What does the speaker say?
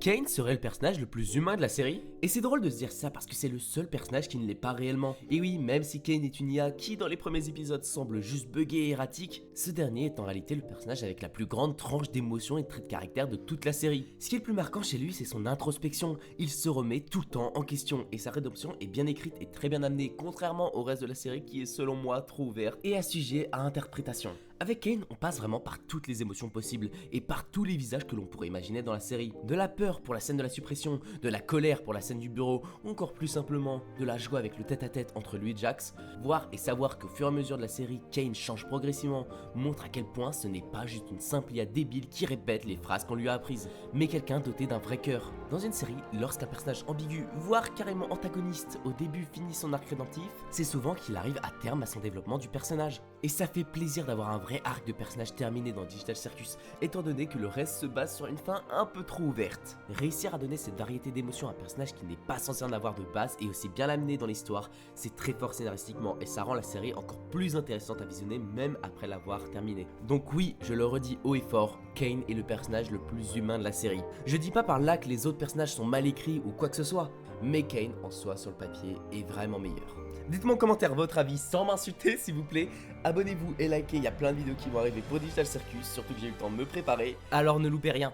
Kane serait le personnage le plus humain de la série. Et c'est drôle de se dire ça parce que c'est le seul personnage qui ne l'est pas réellement. Et oui, même si Kane est une IA qui dans les premiers épisodes semble juste buggé et erratique, ce dernier est en réalité le personnage avec la plus grande tranche d'émotions et de traits de caractère de toute la série. Ce qui est le plus marquant chez lui, c'est son introspection. Il se remet tout le temps en question et sa rédemption est bien écrite et très bien amenée, contrairement au reste de la série qui est selon moi trop ouverte et sujet à interprétation. Avec Kane, on passe vraiment par toutes les émotions possibles et par tous les visages que l'on pourrait imaginer dans la série. De la peur pour la scène de la suppression, de la colère pour la scène du bureau, ou encore plus simplement de la joie avec le tête-à-tête entre lui et Jax. Voir et savoir qu'au fur et à mesure de la série, Kane change progressivement, montre à quel point ce n'est pas juste une simple IA débile qui répète les phrases qu'on lui a apprises, mais quelqu'un doté d'un vrai cœur. Dans une série, lorsqu'un personnage ambigu, voire carrément antagoniste, au début finit son arc rédemptif, c'est souvent qu'il arrive à terme à son développement du personnage. Et ça fait plaisir d'avoir un vrai arc de personnage terminé dans Digital Circus, étant donné que le reste se base sur une fin un peu trop ouverte. Réussir à donner cette variété d'émotions à un personnage qui n'est pas censé en avoir de base et aussi bien amené dans l'histoire, c'est très fort scénaristiquement et ça rend la série encore plus intéressante à visionner même après l'avoir terminée. Donc oui, je le redis haut et fort, Kane est le personnage le plus humain de la série. Je dis pas par là que les autres personnages sont mal écrits ou quoi que ce soit, mais Kane en soi sur le papier est vraiment meilleur. Dites-moi en commentaire votre avis sans m'insulter s'il vous plaît. Abonnez-vous et likez, il y a plein de vidéos qui vont arriver pour Digital Circus, surtout que j'ai eu le temps de me préparer. Alors ne loupez rien.